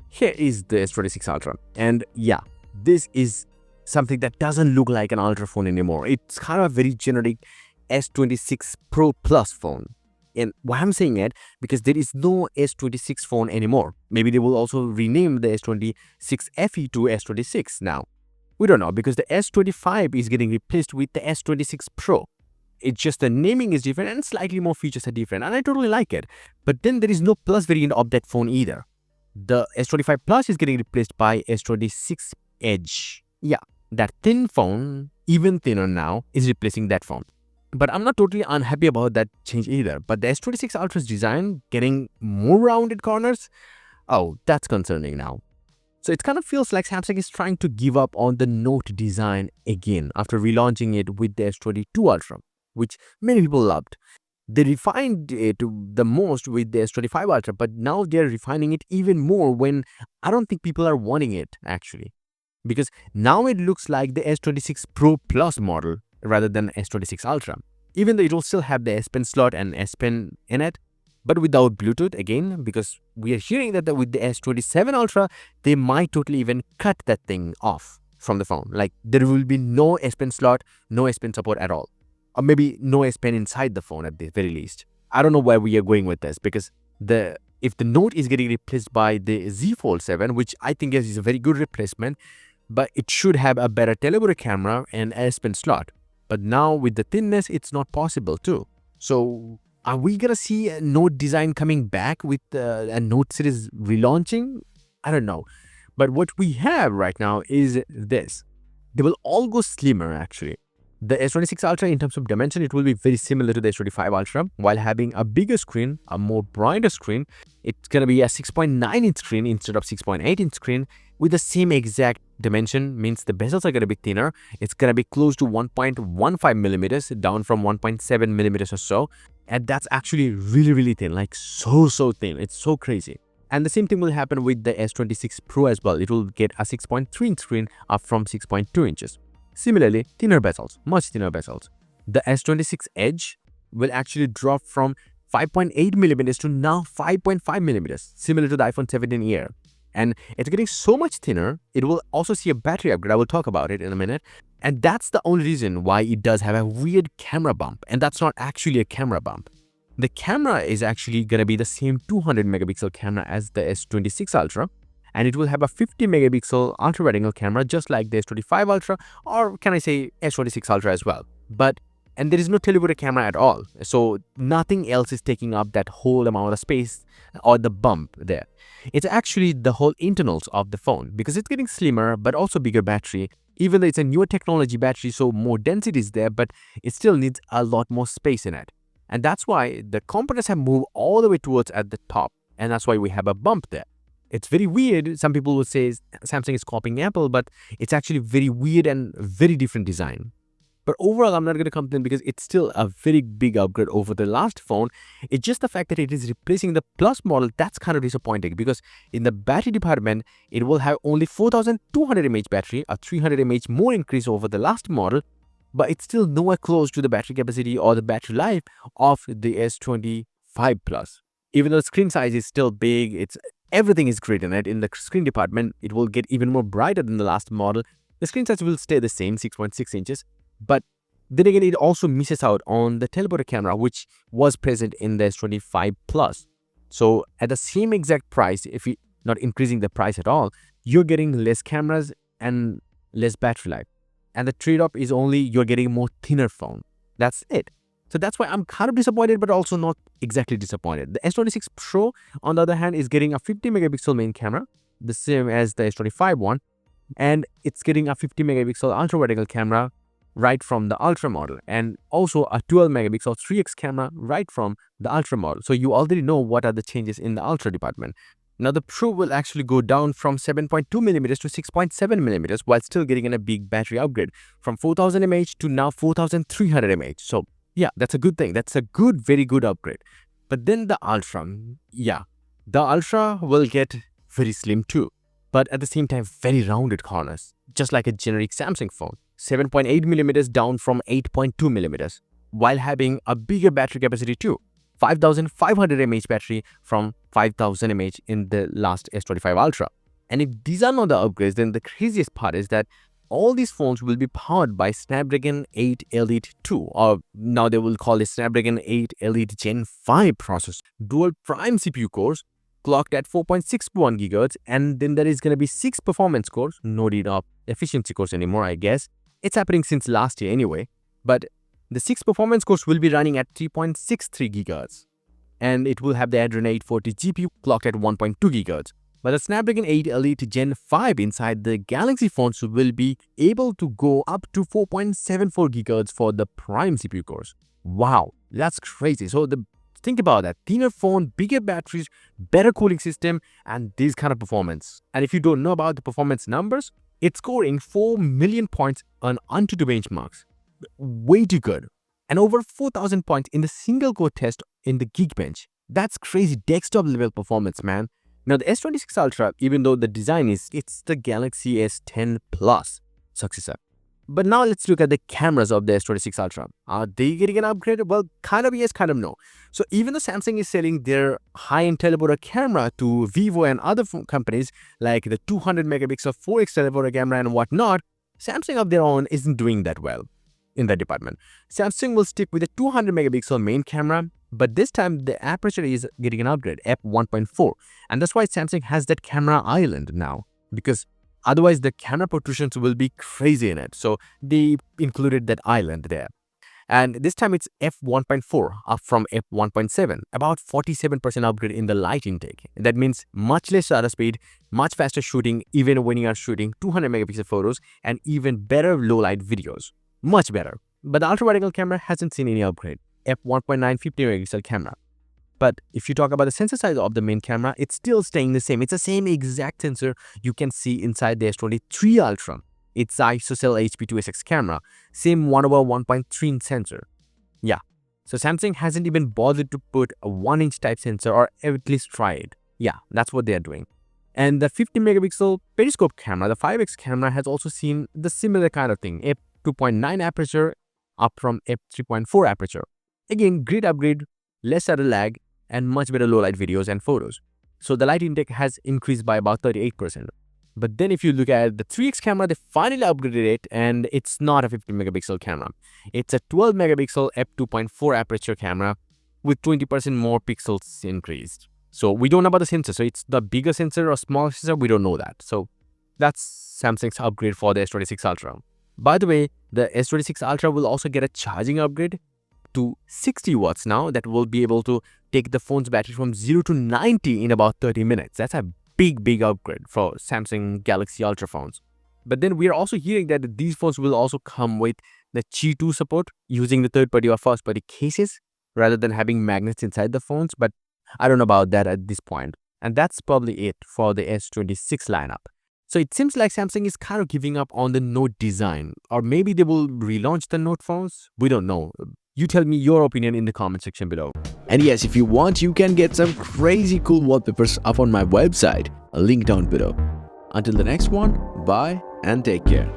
Here is the S26 Ultra. And yeah, this is something that doesn't look like an Ultra phone anymore. It's kind of a very generic S26 Pro Plus phone. And why I'm saying it, because there is no S26 phone anymore. Maybe they will also rename the S26 FE to S26 now. We don't know, because the S25 is getting replaced with the S26 Pro. It's just the naming is different and slightly more features are different, and I totally like it. But then there is no Plus variant of that phone either. The S25 Plus is getting replaced by S26 Edge. Yeah, that thin phone, even thinner now, is replacing that phone. But I'm not totally unhappy about that change either. But the S26 Ultra's design getting more rounded corners, oh, that's concerning now. So it kind of feels like Samsung is trying to give up on the Note design again after relaunching it with the S22 Ultra, which many people loved. They refined it the most with the S25 Ultra, but now they're refining it even more when I don't think people are wanting it actually. Because now it looks like the S26 Pro Plus model rather than S26 Ultra. Even though it will still have the S Pen slot and S Pen in it, but without Bluetooth again, because we are hearing that with the S27 Ultra, they might totally even cut that thing off from the phone. Like there will be no S Pen slot, no S Pen support at all. Or maybe no S Pen inside the phone at the very least. I don't know where we are going with this, because if the Note is getting replaced by the Z Fold 7, which I think is a very good replacement, but it should have a better telemetry camera and S Pen slot. But now with the thinness, it's not possible too. So are we gonna see a Note design coming back with a Note series relaunching? I don't know. But what we have right now is this. They will all go slimmer actually. The S26 Ultra, in terms of dimension, it will be very similar to the S25 Ultra, while having a bigger screen, a more brighter screen. It's going to be a 6.9-inch screen instead of 6.8-inch screen with the same exact dimension, means the bezels are going to be thinner. It's going to be close to 1.15 millimeters, down from 1.7 millimeters or so. And that's actually really, really thin, like so thin. It's so crazy. And the same thing will happen with the S26 Pro as well. It will get a 6.3-inch screen up from 6.2 inches. Similarly, thinner bezels, much thinner bezels. The S26 Edge will actually drop from 5.8 millimeters to now 5.5 millimeters, similar to the iPhone 17 Air. And it's getting so much thinner, it will also see a battery upgrade. I will talk about it in a minute. And that's the only reason why it does have a weird camera bump. And that's not actually a camera bump. The camera is actually going to be the same 200 megapixel camera as the S26 Ultra. And it will have a 50 megapixel ultra wide angle camera just like the S25 Ultra, or can I say S26 Ultra as well. And there is no telemetry camera at all. So nothing else is taking up that whole amount of space or the bump there. It's actually the whole internals of the phone, because it's getting slimmer but also bigger battery. Even though it's a newer technology battery, so more density is there, but it still needs a lot more space in it. And that's why the components have moved all the way towards at the top. And that's why we have a bump there. It's very weird. Some people would say Samsung is copying Apple, but it's actually very weird and very different design. But overall, I'm not going to complain because it's still a very big upgrade over the last phone. It's just the fact that it is replacing the Plus model that's kind of disappointing, because in the battery department, it will have only 4200 mAh battery, a 300 mAh more increase over the last model, but it's still nowhere close to the battery capacity or the battery life of the S25 Plus. Even though the screen size is still big, everything is great in it. In the screen department, it will get even more brighter than the last model. The screen size will stay the same, 6.6 inches. But then again, it also misses out on the teleporter camera, which was present in the S25 Plus. So at the same exact price, if you're not increasing the price at all, you're getting less cameras and less battery life. And the trade-off is only you're getting a more thinner phone. That's it. So that's why I'm kind of disappointed, but also not exactly disappointed. The S26 Pro, on the other hand, is getting a 50 megapixel main camera, the same as the S25 one. And it's getting a 50 megapixel ultra wide angle camera right from the Ultra model. And also a 12 megapixel 3x camera right from the Ultra model. So you already know what are the changes in the Ultra department. Now the Pro will actually go down from 7.2 millimeters to 6.7 millimeters while still getting a big battery upgrade from 4000 mAh to now 4300 mAh. So yeah, that's a good thing. That's a very good upgrade. But then the Ultra, yeah, the Ultra will get very slim too, but at the same time, very rounded corners, just like a generic Samsung phone. 7.8 millimeters down from 8.2 millimeters, while having a bigger battery capacity too. 5500 mAh battery from 5000 mAh in the last S25 Ultra. And if these are not the upgrades, then the craziest part is that all these phones will be powered by Snapdragon 8 Elite 2, or now they will call it Snapdragon 8 Elite Gen 5 processor. Dual prime CPU cores, clocked at 4.61 GHz, and then there is going to be 6 performance cores, no need of efficiency cores anymore, I guess. It's happening since last year anyway, but the 6 performance cores will be running at 3.63 GHz, and it will have the Adreno 840 GPU clocked at 1.2 GHz. But the Snapdragon 8 Elite Gen 5 inside the Galaxy phones will be able to go up to 4.74 GHz for the prime CPU cores. Wow, that's crazy. So think about that. Thinner phone, bigger batteries, better cooling system, and this kind of performance. And if you don't know about the performance numbers, it's scoring 4 million points on Antutu benchmarks. Way too good. And over 4,000 points in the single core test in the Geekbench. That's crazy desktop level performance, man. Now the S26 Ultra, even though the design it's the Galaxy S10 Plus successor. But now let's look at the cameras of the S26 Ultra. Are they getting an upgrade? Well, kind of yes, kind of no. So even though Samsung is selling their high-end teleporter camera to Vivo and other companies like the 200 megapixel 4x teleporter camera and whatnot, Samsung of their own isn't doing that well in that department. Samsung will stick with a 200 megapixel main camera, but this time the aperture is getting an upgrade, f1.4, and that's why Samsung has that camera island now, because otherwise the camera protrusions will be crazy in it. So they included that island there. And this time it's f1.4 up from f1.7, about 47% upgrade in the light intake. That means much less shutter speed, much faster shooting even when you are shooting 200 megapixel photos, and even better low light videos. Much better. But the ultra wide angle camera hasn't seen any upgrade, f1.9 50 megapixel camera. But if you talk about the sensor size of the main camera, it's still staying the same. It's the same exact sensor you can see inside the S23 Ultra. It's the ISOCELL HP2SX camera, same 1/1.3 sensor. Yeah, so Samsung hasn't even bothered to put a 1-inch type sensor, or at least try it. Yeah, that's what they're doing. And the 50 megapixel periscope camera, the 5x camera, has also seen the similar kind of thing, f2.9 aperture up from f3.4 aperture. Again, great upgrade, less shutter lag, and much better low light videos and photos. So the light intake has increased by about 38%. But then if you look at the 3x camera, they finally upgraded it, and it's not a 50 megapixel camera. It's a 12 megapixel f2.4 aperture camera with 20% more pixels increased. So we don't know about the sensor. So it's the bigger sensor or smaller sensor, we don't know that. So that's Samsung's upgrade for the S26 Ultra. By the way, the S26 Ultra will also get a charging upgrade to 60 watts now, that will be able to take the phone's battery from 0 to 90 in about 30 minutes. That's a big upgrade for Samsung Galaxy Ultra phones. But then we are also hearing that these phones will also come with the Qi 2 support using the third-party or first-party cases rather than having magnets inside the phones. But I don't know about that at this point. And that's probably it for the S26 lineup. So it seems like Samsung is kind of giving up on the Note design, or maybe they will relaunch the Note phones. We don't know. You tell me your opinion in the comment section below. And yes, if you want, you can get some crazy cool wallpapers up on my website. A link down below. Until the next one, bye and take care.